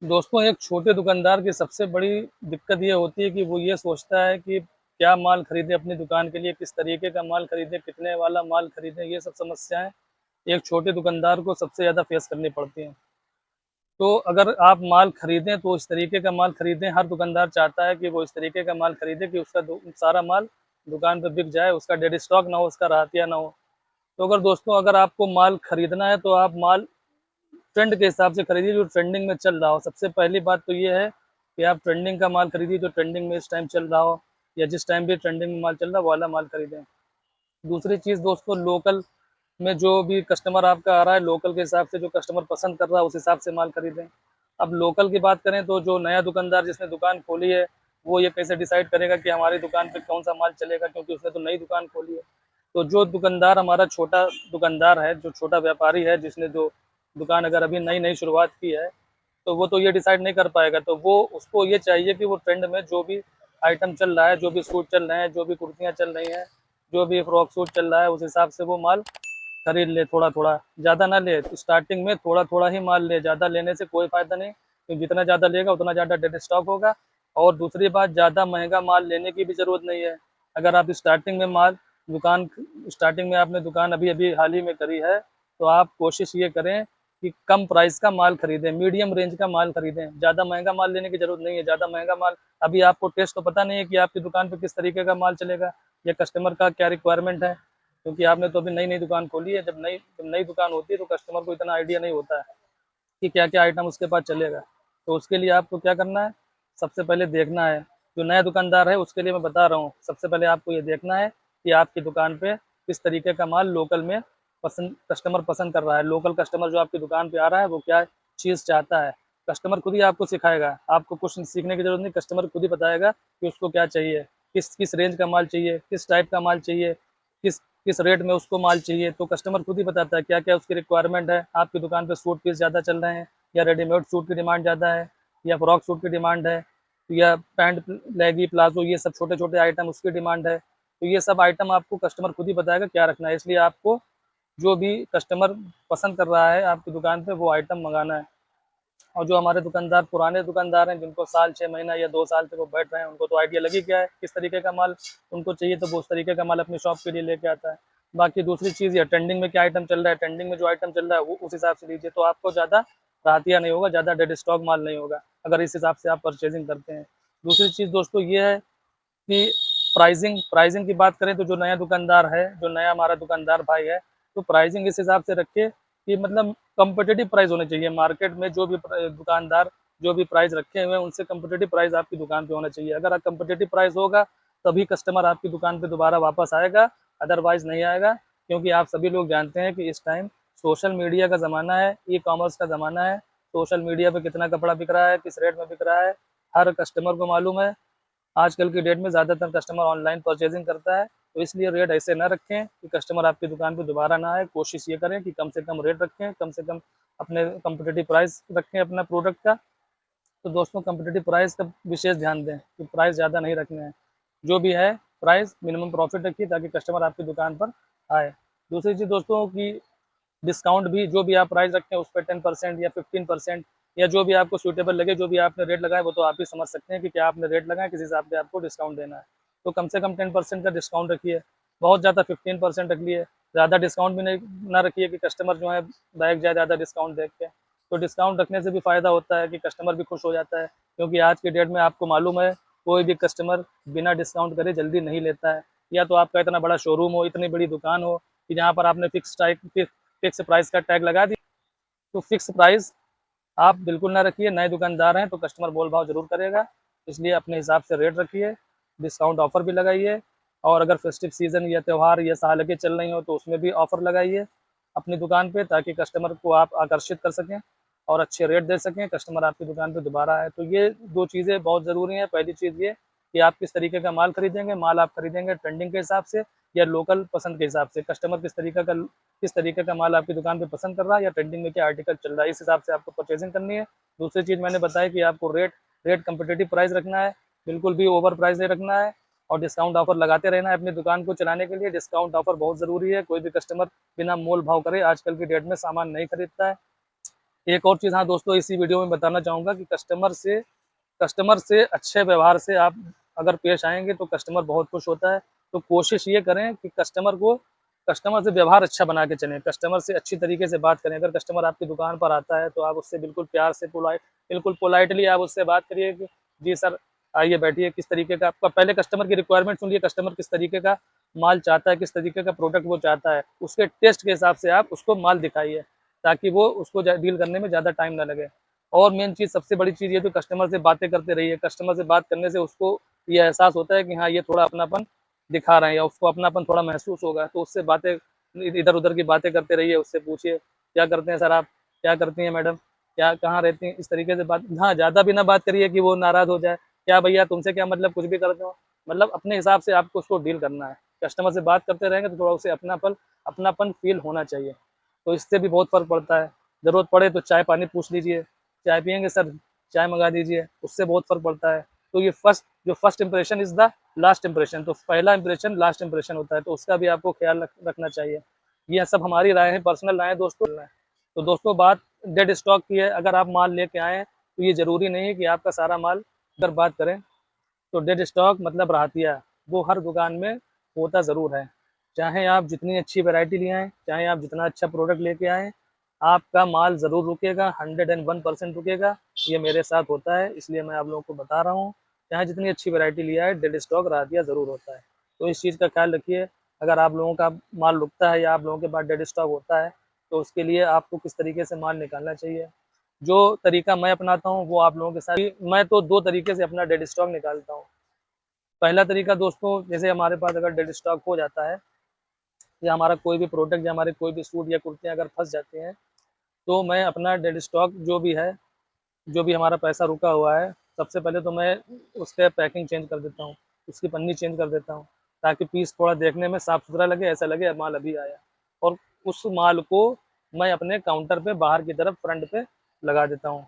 दोस्तों, एक छोटे दुकानदार की सबसे बड़ी दिक्कत ये होती है कि वो ये सोचता है कि क्या माल खरीदें अपनी दुकान के लिए, किस तरीके का माल खरीदें, कितने वाला माल खरीदें, ये सब समस्याएँ एक छोटे दुकानदार को सबसे ज़्यादा फेस करनी पड़ती हैं। तो अगर आप माल खरीदें तो इस तरीके का माल खरीदें, हर दुकानदार चाहता है कि वो इस तरीके का माल खरीदे कि उसका सारा माल दुकान पे बिक जाए, उसका डेड स्टॉक ना हो, उसका रहतिया ना हो। तो अगर आपको माल खरीदना है तो आप माल ट्रेंड के हिसाब से खरीदिए, जो ट्रेंडिंग में चल रहा हो। सबसे पहली बात तो ये है कि आप ट्रेंडिंग का माल खरीदिए, जो ट्रेंडिंग में इस टाइम चल रहा हो, या जिस टाइम भी ट्रेंडिंग में माल चल रहा है वो वाला माल खरीदें। दूसरी चीज़ दोस्तों, लोकल में जो भी कस्टमर आपका आ रहा है, लोकल के हिसाब से जो कस्टमर पसंद कर रहा है उस हिसाब से माल खरीदें। अब लोकल की बात करें तो जो नया दुकानदार जिसने दुकान खोली है, वो ये कैसे डिसाइड करेगा कि हमारी दुकान पे कौन सा माल चलेगा, क्योंकि उसने तो नई दुकान खोली है। तो जो दुकानदार हमारा छोटा दुकानदार है, जो छोटा व्यापारी है, जिसने जो दुकान अगर अभी नई-नई शुरुआत की है, तो वो तो ये डिसाइड नहीं कर पाएगा। तो वो उसको ये चाहिए कि वो ट्रेंड में जो भी आइटम चल रहा है, जो भी सूट चल रहे हैं, जो भी कुर्तियाँ चल रही हैं, जो भी फ्रॉक सूट चल रहा है, उस हिसाब से वो माल खरीद ले थोड़ा-थोड़ा, ज़्यादा ना ले। स्टार्टिंग में थोड़ा-थोड़ा ही माल ले, ज़्यादा लेने से कोई फ़ायदा नहीं, क्योंकि जितना ज़्यादा लेगा उतना ज़्यादा डेड स्टॉक होगा। और दूसरी बात, ज़्यादा महँगा माल लेने की भी ज़रूरत नहीं है। अगर आप दुकान स्टार्टिंग में आपने दुकान अभी-अभी हाल ही में करी है, तो आप कोशिश ये करें कि कम प्राइस का माल खरीदें, मीडियम रेंज का माल खरीदें। ज़्यादा महँगा माल लेने की ज़रूरत नहीं है। ज़्यादा महँगा माल, अभी आपको टेस्ट तो पता नहीं है कि आपकी दुकान पे किस तरीके का माल चलेगा, या कस्टमर का क्या रिक्वायरमेंट है। क्योंकि आपने तो अभी नई-नई दुकान खोली है, जब नई दुकान होती है तो कस्टमर को इतना आइडिया नहीं होता है कि क्या-क्या आइटम उसके पास चलेगा। तो उसके लिए आपको क्या करना है, सबसे पहले देखना है, जो नया दुकानदार है उसके लिए मैं बता रहा हूँ, सबसे पहले आपको ये देखना है कि आपकी दुकान पे किस तरीके का माल लोकल में कस्टमर पसंद कर रहा है। लोकल कस्टमर जो आपकी दुकान पे आ रहा है वो क्या चीज़ चाहता है। कस्टमर खुद ही आपको सिखाएगा, आपको कुछ सीखने की ज़रूरत नहीं, कस्टमर खुद ही बताएगा कि उसको क्या चाहिए, किस किस रेंज का माल चाहिए, किस टाइप का माल चाहिए, किस किस रेट में उसको माल चाहिए। तो कस्टमर खुद ही बताता है क्या-क्या उसकी रिक्वायरमेंट है। आपकी दुकान पे सूट पीस ज़्यादा चल रहे हैं, या रेडीमेड सूट की डिमांड ज़्यादा है, या फ्रॉक सूट की डिमांड है, या पैंट, लेगी, प्लाज़ो, ये सब छोटे-छोटे आइटम उसकी डिमांड है। तो ये सब आइटम आपको कस्टमर खुद ही बताएगा क्या रखना है। इसलिए आपको जो भी कस्टमर पसंद कर रहा है आपकी दुकान पे वो आइटम मँगाना है। और जो हमारे दुकानदार पुराने दुकानदार हैं, जिनको साल 6 महीना या 2 साल से वो बैठ रहे हैं, उनको तो आइडिया लग ही गया है किस तरीके का माल उनको चाहिए, तो वो उस तरीके का माल अपनी शॉप के लिए लेके आता है। बाकी दूसरी चीज़, ये ट्रेंडिंग में क्या आइटम चल रहा है, ट्रेंडिंग में जो आइटम चल रहा है वो उस हिसाब से लीजिए, तो आपको ज़्यादा राहतिया नहीं होगा, ज़्यादा डेड स्टॉक माल नहीं होगा, अगर इस हिसाब से आप परचेज़िंग करते हैं। दूसरी चीज़ दोस्तों ये है कि प्राइज़िंग की बात करें तो जो नया दुकानदार है, जो नया हमारा दुकानदार भाई है, तो प्राइज़िंग इस हिसाब से रखिए कि मतलब कॉम्पिटिटिव प्राइस होने चाहिए। मार्केट में जो भी दुकानदार जो भी प्राइस रखे हुए हैं, उनसे कॉम्पिटिटिव प्राइस आपकी दुकान पे होना चाहिए। अगर कॉम्पिटिटिव प्राइस होगा, तभी कस्टमर आपकी दुकान पे दोबारा वापस आएगा, अदरवाइज़ नहीं आएगा। क्योंकि आप सभी लोग जानते हैं कि इस टाइम सोशल मीडिया का ज़माना है, ई-कॉमर्स का ज़माना है। सोशल मीडिया पे कितना कपड़ा बिक रहा है, किस रेट में बिक रहा है, हर कस्टमर को मालूम है। आजकल की डेट में ज़्यादातर कस्टमर ऑनलाइन परचेज़िंग करता है, तो इसलिए रेट ऐसे ना रखें कि कस्टमर आपकी दुकान पे दोबारा ना आए। कोशिश ये करें कि कम से कम रेट रखें, कम से कम अपने कॉम्पिटिटिव प्राइस रखें अपना प्रोडक्ट का। तो दोस्तों, कॉम्पिटिटिव प्राइस का विशेष ध्यान दें कि प्राइस ज़्यादा नहीं रखने हैं। जो भी है प्राइस मिनिमम प्रॉफ़िट रखिए ताकि कस्टमर आपकी दुकान पर आए। दूसरी चीज़ दोस्तों कि डिस्काउंट भी, जो भी आप प्राइस रखें उस पे 10% या 15% या जो भी आपको सूटेबल लगे, जो भी आपने रेट लगाए वो तो आप ही समझ सकते हैं कि क्या आपने रेट लगाए, किस हिसाब से आपको डिस्काउंट देना है। तो कम से कम 10% का डिस्काउंट रखिए, बहुत ज़्यादा 15% रख लिए, ज़्यादा डिस्काउंट भी नहीं ना रखिए कि कस्टमर जो है बहक जाए ज़्यादा डिस्काउंट देख के। तो डिस्काउंट रखने से भी फ़ायदा होता है कि कस्टमर भी खुश हो जाता है, क्योंकि आज की डेट में आपको मालूम है कोई भी कस्टमर बिना डिस्काउंट करे जल्दी नहीं लेता है। या तो आपका इतना बड़ा शोरूम हो, इतनी बड़ी दुकान हो कि जहाँ पर आपने फिक्स प्राइस का टैग लगा दिया, तो फिक्स प्राइस आप बिल्कुल ना रखिए। नए दुकानदार हैं तो कस्टमर मोल-भाव ज़रूर करेगा, इसलिए अपने हिसाब से रेट रखिए, डिस्काउंट ऑफ़र भी लगाइए। और अगर फेस्टिव सीज़न या त्योहार या सालगिरह चल रही हो तो उसमें भी ऑफ़र लगाइए अपनी दुकान पे, ताकि कस्टमर को आप आकर्षित कर सकें और अच्छे रेट दे सकें, कस्टमर आपकी दुकान पे दोबारा आए। तो ये 2 चीज़ें बहुत ज़रूरी हैं। पहली चीज़ ये कि आप किस तरीके का माल आप खरीदेंगे ट्रेंडिंग के हिसाब से या लोकल पसंद के हिसाब से। कस्टमर किस तरीके का माल आपकी दुकान पे पसंद कर रहा है, या ट्रेंडिंग में क्या आर्टिकल चल रहा है, इस हिसाब से आपको परचेज़िंग करनी है। दूसरी चीज़ मैंने बताया कि आपको रेट कॉम्पिटिटिव प्राइस रखना है, बिल्कुल भी ओवर प्राइस नहीं रखना है, और डिस्काउंट ऑफ़र लगाते रहना है अपनी दुकान को चलाने के लिए। डिस्काउंट ऑफ़र बहुत ज़रूरी है, कोई भी कस्टमर बिना मोल-भाव करे आजकल की डेट में सामान नहीं खरीदता है। एक और चीज़ हाँ दोस्तों, इसी वीडियो में बताना चाहूँगा कि कस्टमर से अच्छे व्यवहार से आप अगर पेश आएँगे तो कस्टमर बहुत खुश होता है। तो कोशिश ये करें कि कस्टमर से व्यवहार अच्छा बना के चलें, कस्टमर से अच्छी तरीके से बात करें। अगर कस्टमर आपकी दुकान पर आता है तो आप उससे बिल्कुल प्यार से बिल्कुल पोलाइटली आप उससे बात करिए कि जी सर, आइए बैठिए, किस तरीके का आपका पहले कस्टमर की रिक्वायरमेंट सुनिए, कस्टमर किस तरीके का माल चाहता है, किस तरीके का प्रोडक्ट वो चाहता है। उसके टेस्ट के हिसाब से आप उसको माल दिखाइए, ताकि वो उसको डील करने में ज़्यादा टाइम ना लगे। और मेन चीज़, सबसे बड़ी चीज़ ये, तो कस्टमर से बातें करते रहिए। कस्टमर से बात करने से उसको ये एहसास होता है कि हाँ, ये थोड़ा अपनापन दिखा रहे हैं या उसको अपनापन थोड़ा महसूस होगा, तो उससे बातें इधर-उधर की बातें करते रहिए, उससे पूछिए, क्या करते हैं सर आप? क्या करती हैं मैडम? क्या कहाँ रहती हैं? इस तरीके से बात, हाँ, ज़्यादा भी ना बात करिए कि वो नाराज़ हो जाए। क्या भैया तुमसे क्या मतलब, कुछ भी करते हो? मतलब अपने हिसाब से आपको उसको डील करना है। कस्टमर से बात करते रहेंगे तो थोड़ा उसे अपनापन फ़ील होना चाहिए। तो इससे भी बहुत फ़र्क पड़ता है। ज़रूरत पड़े तो चाय-पानी पूछ लीजिए, चाय पिएँगे सर? चाय मँगा दीजिए, उससे बहुत फ़र्क पड़ता है। तो ये first impression is the last impression, तो पहला इंप्रेशन लास्ट इंप्रेशन होता है, तो उसका भी आपको ख्याल रखना चाहिए। ये सब हमारी राय है, पर्सनल राय है दोस्तों। तो दोस्तों, बात डेड स्टॉक की है। अगर आप माल लेके आएँ तो ये ज़रूरी नहीं है कि आपका सारा माल, अगर बात करें तो डेड स्टॉक मतलब रहतिया, वो हर दुकान में होता ज़रूर है। चाहे आप जितनी अच्छी वैरायटी ले आएँ, चाहे आप जितना अच्छा प्रोडक्ट लेके आएँ, आपका माल ज़रूर रुकेगा, 101% रुकेगा। ये मेरे साथ होता है, इसलिए मैं आप लोगों को बता रहा हूँ। चाहे जितनी अच्छी वैरायटी ले आए, डेड स्टॉक रहतिया ज़रूर होता है। तो इस चीज़ का ख़्याल रखिए। अगर आप लोगों का माल रुकता है या आप लोगों के पास डेड स्टॉक होता है, तो उसके लिए आपको किस तरीके से माल निकालना चाहिए। जो तरीका मैं अपनाता हूँ, वो आप लोगों के साथ, मैं तो 2 तरीके से अपना डेड स्टॉक निकालता हूँ। पहला तरीका दोस्तों, जैसे हमारे पास अगर डेड स्टॉक हो जाता है या हमारा कोई भी प्रोडक्ट या हमारे कोई भी सूट या कुर्तियाँ अगर फँस जाती हैं, तो मैं अपना डेड स्टॉक जो भी है, जो भी हमारा पैसा रुका हुआ है, सबसे पहले तो मैं उसके पैकिंग चेंज कर देता हूँ, उसकी पन्नी चेंज कर देता हूँ, ताकि पीस थोड़ा देखने में साफ-सुथरा लगे, ऐसा लगे माल अभी आया। और उस माल को मैं अपने काउंटर पे बाहर की तरफ फ्रंट पे लगा देता हूँ,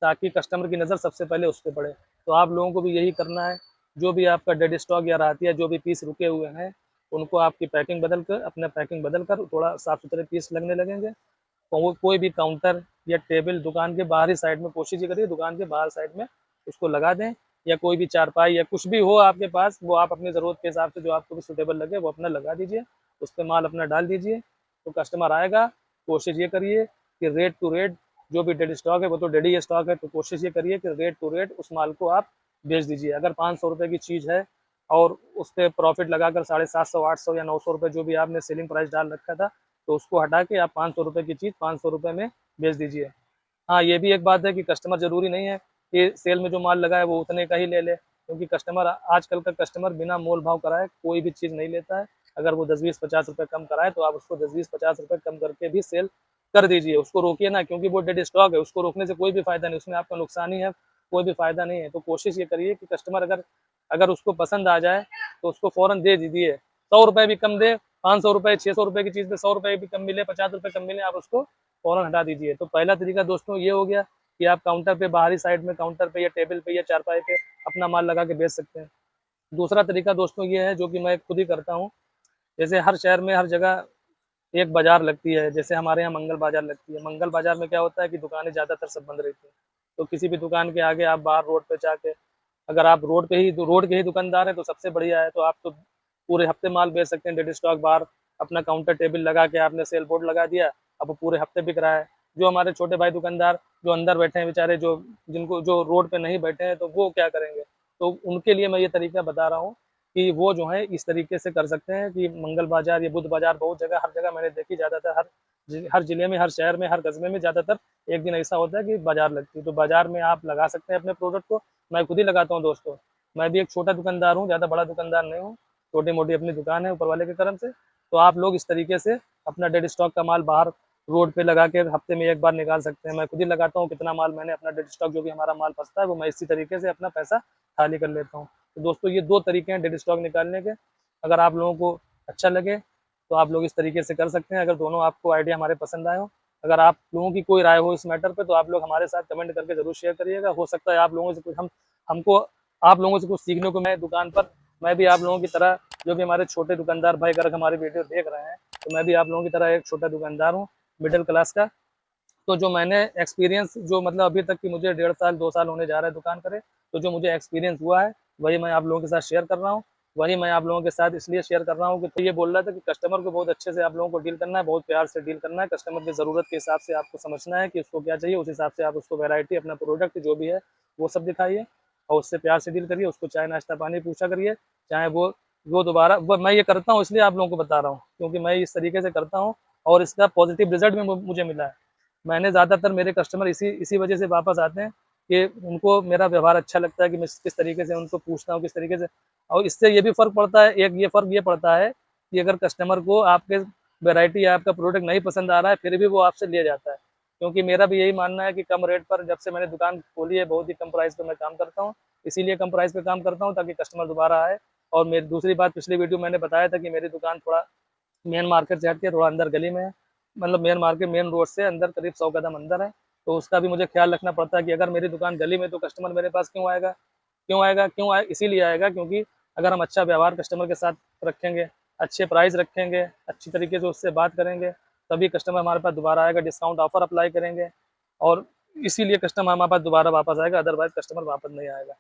ताकि कस्टमर की नज़र सबसे पहले उस पे पड़े। तो आप लोगों को भी यही करना है। जो भी आपका डेड स्टॉक या रहतिया, जो भी पीस रुके हुए हैं, उनको आपकी पैकिंग बदल कर थोड़ा साफ-सुथरे पीस लगने लगेंगे। तो वो कोई भी काउंटर या टेबल दुकान के बाहरी साइड में, कोशिश ये करिए दुकान के बाहर साइड में उसको लगा दें, या कोई भी चारपाई या कुछ भी हो आपके पास, वो आप अपनी ज़रूरत के हिसाब से जो आपको भी सूटेबल लगे वो अपना लगा दीजिए, उस पे माल अपना डाल दीजिए। तो कस्टमर आएगा, कोशिश ये करिए कि रेट टू रेट, जो भी डेड स्टॉक है वो तो डेड ही स्टॉक है, तो कोशिश ये करिए कि रेट टू रेट उस माल को आप बेच दीजिए। अगर ₹500 की चीज़ है और उस पे प्रॉफ़िट लगाकर 750, 800 या ₹900 जो भी आपने सेलिंग प्राइस डाल रखा था, तो उसको हटा के आप ₹500 की चीज़ ₹500 में बेच दीजिए। हाँ, ये भी एक बात है कि कस्टमर ज़रूरी नहीं है कि सेल में जो माल लगा है वो उतने का ही ले ले, क्योंकि आजकल का कस्टमर बिना मोल-भाव कराए कोई भी चीज़ नहीं लेता है। अगर वो 10-20, ₹50 कम कराए तो आप उसको 10-20, ₹50 कम करके भी सेल कर दीजिए, उसको रोकिए ना, क्योंकि वो डेड स्टॉक है, उसको रोकने से कोई भी फ़ायदा नहीं, उसमें आपका नुकसान ही है, कोई भी फ़ायदा नहीं है। तो कोशिश ये करिए कि कस्टमर अगर अगर उसको पसंद आ जाए, तो उसको फ़ौरन दे दीजिए। ₹100 भी कम दे, ₹500, ₹600 की चीज़ पे ₹100 भी कम मिले, ₹50 कम मिले, आप उसको फ़ौरन हटा दीजिए। तो पहला तरीका दोस्तों ये हो गया कि आप काउंटर पे, बाहरी साइड में काउंटर पे या टेबल पे या चारपाई पे अपना माल लगा के बेच सकते हैं। दूसरा तरीका दोस्तों ये है, जो कि मैं खुद ही करता हूँ। जैसे हर शहर में हर जगह एक बाज़ार लगती है, जैसे हमारे यहाँ मंगल बाज़ार लगती है। मंगल बाज़ार में क्या होता है कि दुकानें ज़्यादातर सब बंद रहती हैं। तो किसी भी दुकान के आगे आप बाहर रोड पे जाके, अगर आप रोड के ही दुकानदार हैं तो सबसे बढ़िया है, तो आप तो पूरे हफ्ते माल बेच सकते हैं डेड स्टॉक बाहर। अपना काउंटर टेबल लगा के आपने सेल बोर्ड लगा दिया, अब वो पूरे हफ्ते बिक रहा है। जो हमारे छोटे भाई दुकानदार जो अंदर बैठे हैं बेचारे, जो रोड पे नहीं बैठे हैं, तो वो क्या करेंगे? तो उनके लिए मैं ये तरीका बता रहा हूँ कि वो जो है इस तरीके से कर सकते हैं कि मंगल बाज़ार या बुध बाज़ार, बहुत जगह, हर जगह मैंने देखी, ज़्यादातर हर ज़िले में, हर शहर में, हर कस्बे में ज़्यादातर एक दिन ऐसा होता है कि बाज़ार लगती है। तो बाज़ार में आप लगा सकते हैं अपने प्रोडक्ट को। मैं खुद ही लगाता हूँ दोस्तों। मैं भी एक छोटा दुकानदार हूँ, ज़्यादा बड़ा दुकानदार नहीं हूँ। छोटी-मोटी अपनी दुकान है ऊपर वाले के करम से। तो आप लोग इस तरीके से अपना डेड स्टॉक का माल बाहर रोड पे लगा के हफ्ते में 1 बार निकाल सकते हैं। मैं खुद ही लगाता हूँ, कितना माल मैंने अपना डेड स्टॉक, जो भी हमारा माल फँसता है, वो मैं इसी तरीके से अपना पैसा खाली कर लेता हूँ। तो दोस्तों, ये 2 तरीके हैं डेड स्टॉक निकालने के। अगर आप लोगों को अच्छा लगे तो आप लोग इस तरीके से कर सकते हैं, अगर दोनों आपको आइडिया हमारे पसंद आए हों। अगर आप लोगों की कोई राय हो इस मैटर पे, तो आप लोग हमारे साथ कमेंट करके ज़रूर शेयर करिएगा। हो सकता है आप लोगों से कुछ हम हमको आप लोगों से कुछ सीखने को मिले दुकान पर। मैं भी आप लोगों की तरह, जो भी हमारे छोटे दुकानदार भाई अगर हमारी वीडियो देख रहे हैं, तो मैं भी आप लोगों की तरह एक छोटा दुकानदार हूँ, मिडल क्लास का। तो जो मैंने एक्सपीरियंस जो मतलब अभी तक की मुझे 1.5 साल 2 साल होने जा रहा है दुकान करे, तो जो मुझे एक्सपीरियंस हुआ है, वही मैं आप लोगों के साथ शेयर कर रहा हूँ। वही मैं आप लोगों के साथ इसलिए शेयर कर रहा हूँ कि तो ये बोल रहा था कि कस्टमर को बहुत अच्छे से आप लोगों को डील करना है, बहुत प्यार से डील करना है, कस्टमर की ज़रूरत के हिसाब से आपको समझना है कि उसको क्या चाहिए, उस हिसाब से आप उसको वैरायटी अपना प्रोडक्ट जो भी है, वो सब दिखाइए और उससे प्यार से डील करिए, उसको चाय नाश्ता पानी पूछा करिए, चाहे वो दोबारा वो मैं ये करता हूँ इसलिए आप लोगों को बता रहा हूँ, क्योंकि मैं इस तरीके से करता हूँ और इसका पॉजिटिव रिज़ल्ट भी मुझे मिला है। मैंने ज़्यादातर मेरे कस्टमर इसी इसी वजह से वापस आते हैं कि उनको मेरा व्यवहार अच्छा लगता है कि मैं किस तरीके से उनको पूछता हूँ, किस तरीके से और इससे ये भी फ़र्क पड़ता है, एक ये फ़र्क ये पड़ता है कि अगर कस्टमर को आपके वैरायटी या आपका प्रोडक्ट नहीं पसंद आ रहा है, फिर भी वो आपसे ले जाता है। क्योंकि मेरा भी यही मानना है कि कम रेट पर जब से मैंने दुकान खोली है, बहुत ही कम प्राइस पे मैं काम करता हूँ। इसीलिए कम प्राइस पे काम करता हूँ ताकि कस्टमर दोबारा आए और मेरी दूसरी बात पिछली वीडियो मैंने बताया था कि मेरी दुकान थोड़ा मेन मार्केट से हट के थोड़ा अंदर गली में है। मतलब मेन मार्केट मेन रोड से अंदर करीब 100 कदम अंदर है। तो उसका भी मुझे ख़्याल रखना पड़ता है कि अगर मेरी दुकान गली में तो कस्टमर मेरे पास क्यों आएगा? क्यों आएगा? क्यों आए इसीलिए आएगा क्योंकि अगर हम अच्छा व्यवहार कस्टमर के साथ रखेंगे, अच्छे प्राइस रखेंगे, अच्छी तरीके से उससे बात करेंगे, तभी कस्टमर हमारे पास दोबारा आएगा, डिस्काउंट ऑफ़र अप्लाई करेंगे और इसीलिए कस्टमर हमारे पास दोबारा वापस आएगा, अदरवाइज़ कस्टमर वापस नहीं आएगा।